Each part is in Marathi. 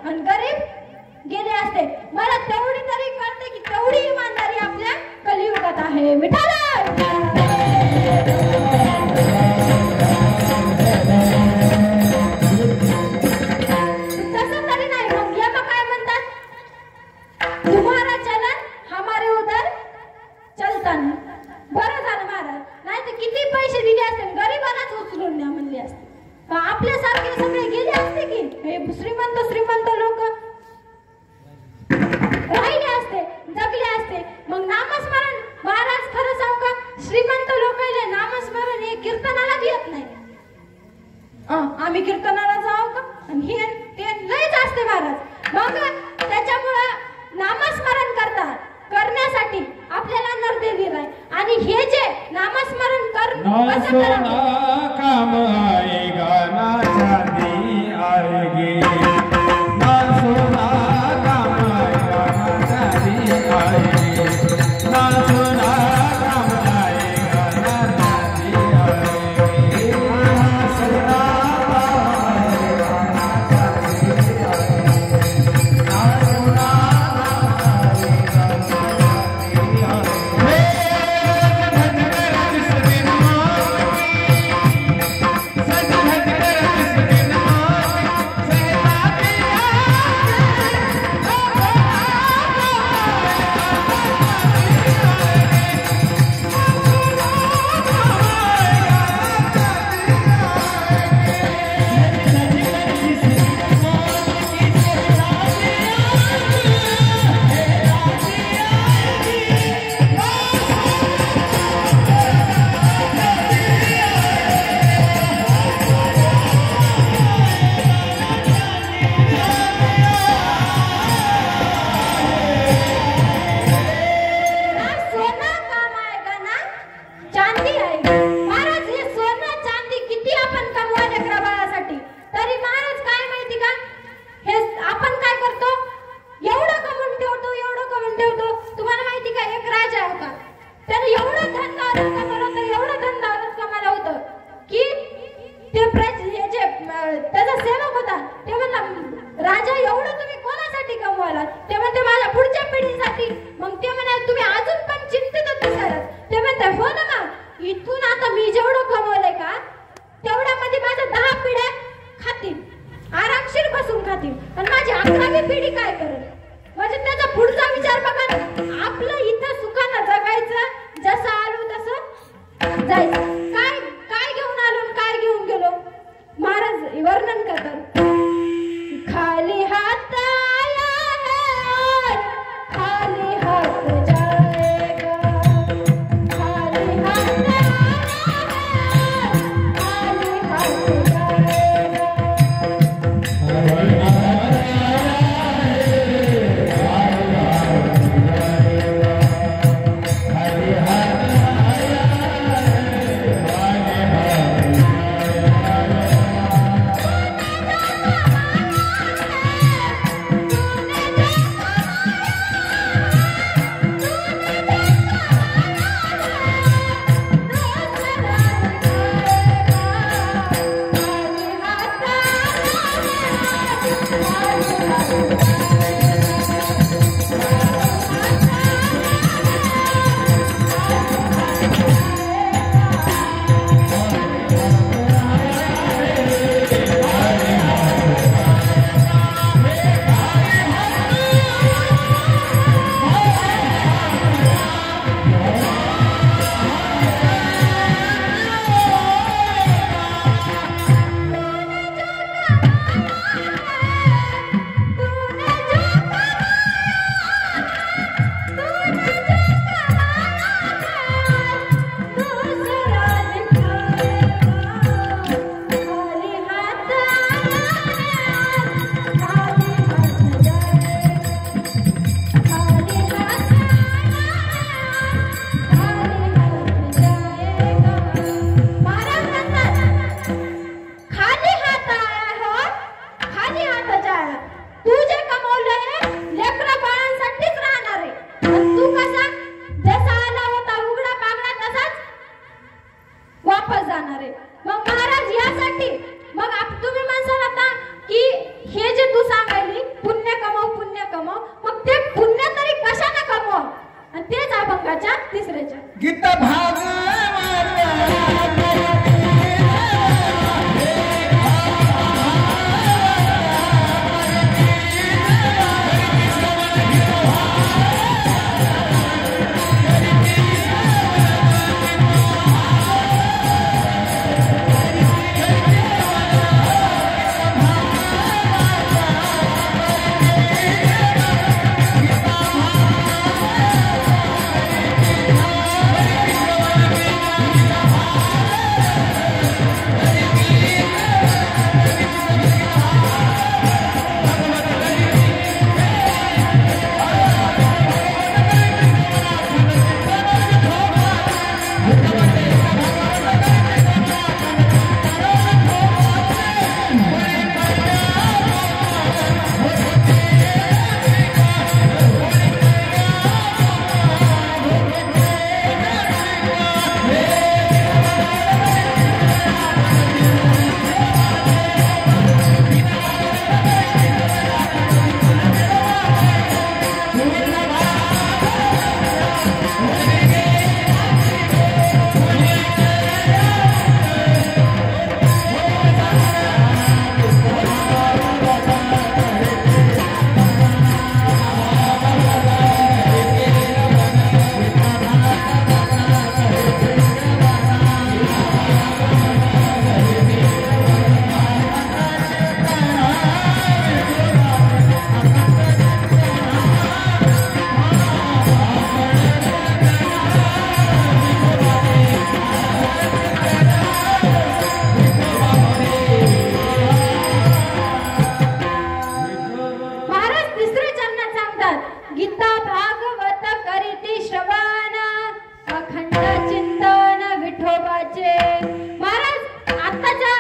आणि गरीब गेले असते. मला तेवढी तरी कळते की तेवढी इमानदारी आपल्या कलियुगात आहे. विठ्ठल तसं तरी नाही. मग या काय म्हणतात, तुम्हारा चलन हमारे उधर चलता नाही. बरं झालं महाराज, नाही तर किती पैसे दिले असते गरीबांनाच उचलून न्या म्हणले असते. आपल्यासारखे सगळे गेले असते की हे श्रीमंत श्रीमंत लोक राहिले असते, जगले असते. मग नामस्मरण महाराज खरं सांगू का, श्रीमंत लोकांना नामस्मरण हे कीर्तनाला येत नाही. आम्ही कीर्तनाला जाऊ का, आणि हे ते लयच असते महाराज. मग त्याच्यामुळं नामस्मरण करण्यासाठी आपल्याला नरदे दिलाय. आणि हे जे नामस्मरण काम आएगा ना चांदी आएगी, ना सोना काम आएगा ना चांदी आएगी, ना सोना काम आएगा ना चांदी आएगी, ना सोना काम आएगा ना चांदी आएगी, ना सोना म्हणतात गीता भागवत करीती श्रवण अखंड चिंतन विठोबाचे. महाराज आताच्या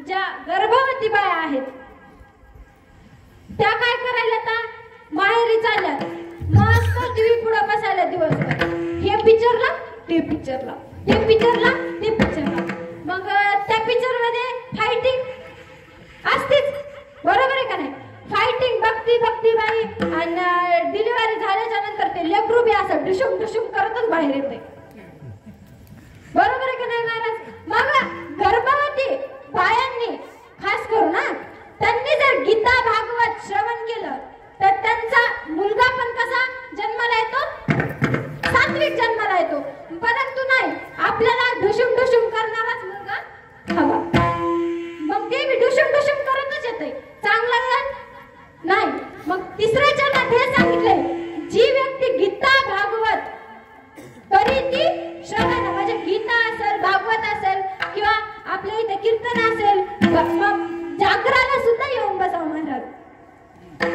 ज्या गर्भवती बाया आहेत त्या काय करायला आता माहेरी चालल्यात मस्त टीव्ही पुढे बसायला दिवसभर हे पिक्चरला ते पिक्चरला हे पिक्चरला ते पिक्चरला. मग त्या पिक्चर मध्ये फायटिंग असतेच बरोबर आहे का नाही. फायटिंग बघती बघती बाई आणि डिलिव्हरी झाल्याच्या नंतर ते लेकरू बी असं डुशुम डुशुम करतच बाहेर येते बरोबर आहे का नाही महाराज. मग गर्भवती बायांनी खास करून ना त्यांनी जर गीता भागवत श्रवण केलं तर त्यांचा मुलगा पण कसा जन्माला येतो सात्विक जन्माला येतो. परंतु नाही आपल्याला ढुशुम ढुशुम करणाराच मुलगा हवा. मग ते बी ढुशुम ढुशुम करतच येते चांगलं नाही. मग तिसऱ्या चरणात हे सांगितलंय जी व्यक्ती गीता भागवत करीती श्रवण म्हणजे गीता असेल भागवत असेल किंवा आपल्या इथे कीर्तन असेल मग जागराला सुद्धा येऊन बसावं महाराज.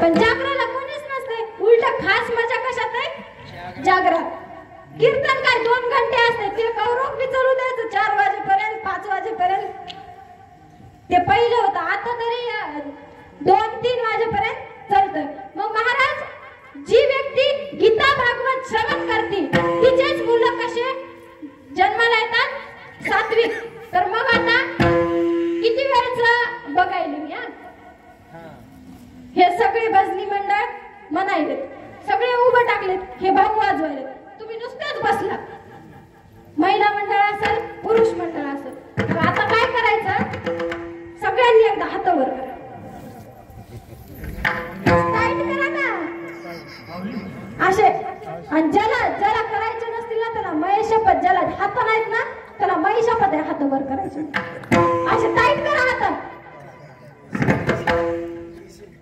पण जागराला कोणीच नसते उलट खास मजा कशात आहे जागरा. कीर्तन काय 2 घंटे असते ते कौरव बी चालू द्यायचं 4 वाजेपर्यंत 5 वाजेपर्यंत ते पहिलं होतं. आता तरी 2-3 वाजेपर्यंत चालतं. मग महाराज जी व्यक्ती गीता भागवत श्रवण करते तिचेच मुलं कसे जन्माला येतात सात्विक. तर मग आता किती वेळचं बघायला मी हे सगळे भजनी मंडळ म्हणायले सगळे उभं टाकलेत हे भाऊ वाजवायले तुम्ही नुसतेच बसला. महिला मंडळ असेल पुरुष मंडळ असेल. तर आता काय करायचं सगळ्यांनी एकदा हात वर करा टाईट करा ना असे. आणि ज्याला करायचे नसतील ना त्याला महेशपद ज्याला हात नाहीत ना त्याला महिषापद हात वर करायचे असे टाईट करा हात.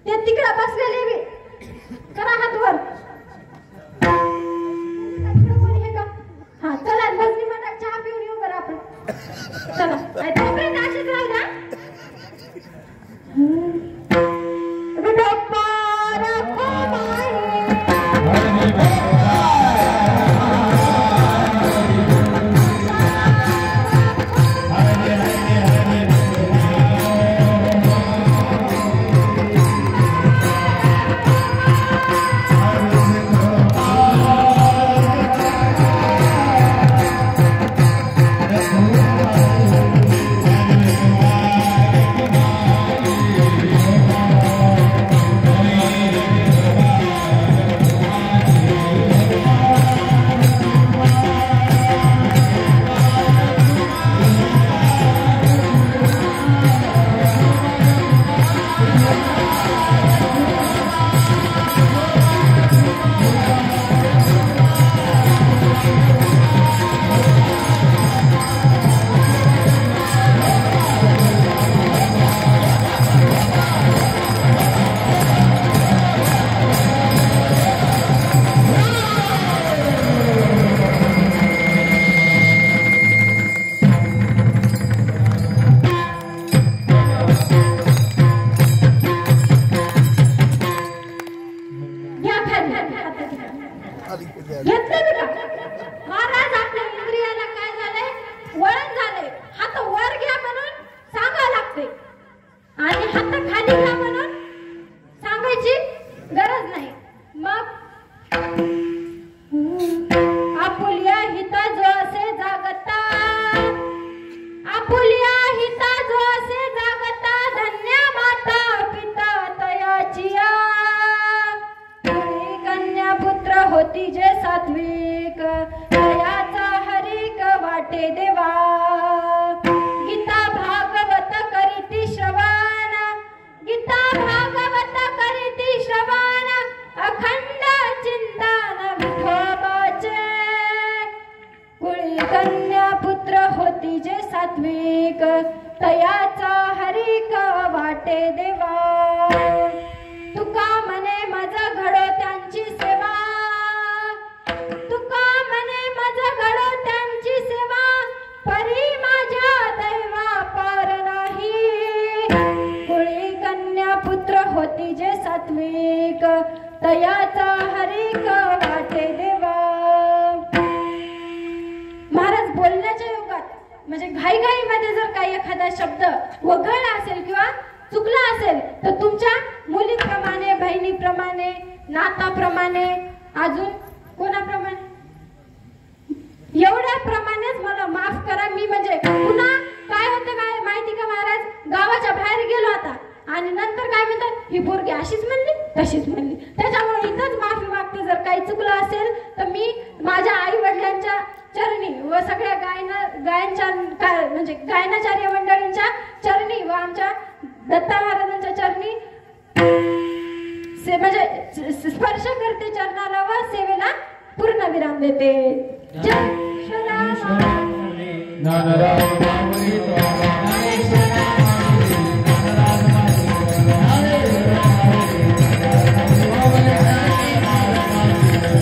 ते तिकडे बसलेले बी करा हात वर. हा चला भजनी मंडळ चहा पिऊन येऊ बरं आपण. चला तोपर्यंत अशीच राहिला महाराज आपल्या इंद्रियाला काय झालंय वळण झालंय. हात वर घ्या म्हणून सांगावं लागते आणि हात खाली घ्या म्हणून सांगायची गरज नाही. मग आपुल्या हिता जो असे जागता आपुल्या हिता जो असे जागता धन्य माता पिता तयाचिया. कन्या पुत्र होती जे सात्विक तयाचा हरिक वाटे देवा. गीता भागवत करीती श्रवण गीता भागवत करीती श्रवण अखंड चिंतन विठोबाचे. कुळी कन्या पुत्र होती जे सात्विक तयाचा हरिक वाटे देवा. तुका म्हणे मज घडो त्यांची सेवा तुका म्हणे मज घडो त्यांची सेवा परी माझ्या दैवा पार नाही. कुळी कन्या पुत्र होती जे सात्विक तयाचा हरिक वाटे देवा. महाराज बोलण्याच्या युगात म्हणजे घाईघाईमध्ये जर काही एखादा शब्द वगळला असेल किंवा चुकला असेल तर तुमच्या मुलीप्रमाणे, बहिणीप्रमाणे, नाताप्रमाणे, अजून कोणाप्रमाणे, एवढ्या प्रमाणेच मला माफ करा. मी म्हणजे पुन्हा काय होते माहिती का महाराज, गावाच्या बाहेर गेलो आता आणि नंतर काय म्हणतात, ही पोरगी अशीच म्हणली तशीच म्हणली. त्याच्यामुळे इथंच माफी मागते. जर काही चुकलं असेल तर मी माझ्या आई वडिलांच्या चरणी व सगळ्या गायनच्या म्हणजे गायनाचार्य मंडळींच्या चरणी व आमच्या दत्ता महाराजांच्या चरणी म्हणजे स्पर्श करते चरणाला व सेवेला पूर्ण विराम देते. जय श्री राम.